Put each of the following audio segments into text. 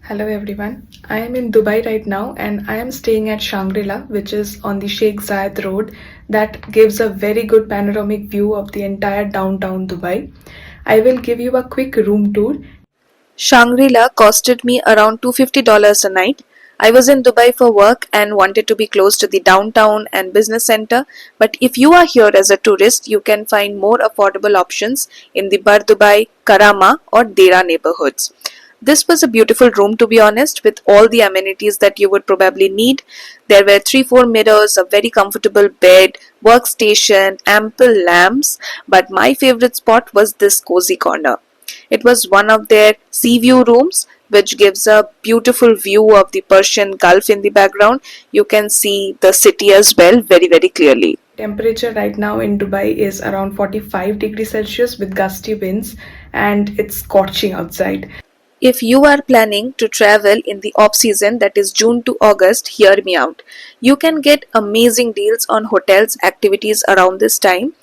Hello everyone. I am in Dubai right now and I am staying at Shangri-La, which is on the Sheikh Zayed Road that gives a very good panoramic view of the entire downtown Dubai. I will give you a quick room tour. Shangri-La costed me around $250 a night. I was in Dubai for work and wanted to be close to the downtown and business center, but if you are here as a tourist, you can find more affordable options in the Bar Dubai, Karama or Dera neighborhoods. This was a beautiful room, to be honest, with all the amenities that you would probably need. There were 3 4 mirrors, a very comfortable bed, workstation, ample lamps, but my favorite spot was this cozy corner. It was one of their sea view rooms, which gives a beautiful view of the Persian Gulf in the background. You can see the city as well very, very clearly. Temperature right now in Dubai is around 45 degrees Celsius with gusty winds, and it's scorching outside. If you are planning to travel in the off season, that is June to August, hear me out. You can get amazing deals on hotels activities around this time.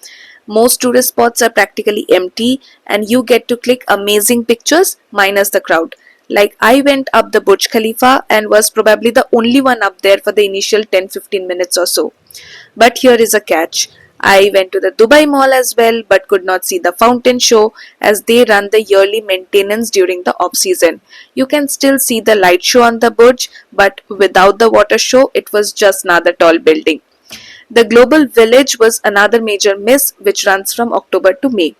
Most tourist spots are practically empty and you get to click amazing pictures minus the crowd. Like I went up the Burj Khalifa and was probably the only one up there for the initial 10 15 minutes or so. But here is a catch. I went to the Dubai Mall as well but could not see the fountain show as they run the yearly maintenance during the off season. You can still see the light show on the Burj, but without the water show, it was just another tall building. The Global Village was another major miss, which runs from October to May.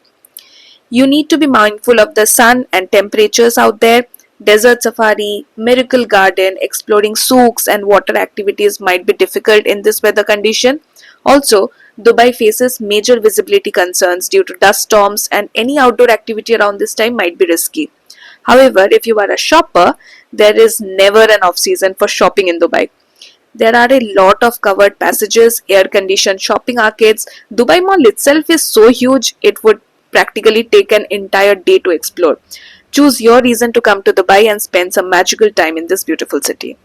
You need to be mindful of the sun and temperatures out there. Desert safari, miracle garden, exploring souks and water activities might be difficult in this weather condition. Also, Dubai faces major visibility concerns due to dust storms and any outdoor activity around this time might be risky. However, if you are a shopper, there is never an off season for shopping in Dubai. There are a lot of covered passages, air conditioned shopping arcades. Dubai Mall itself is so huge it would practically take an entire day to explore. Choose your reason to come to Dubai and spend some magical time in this beautiful city.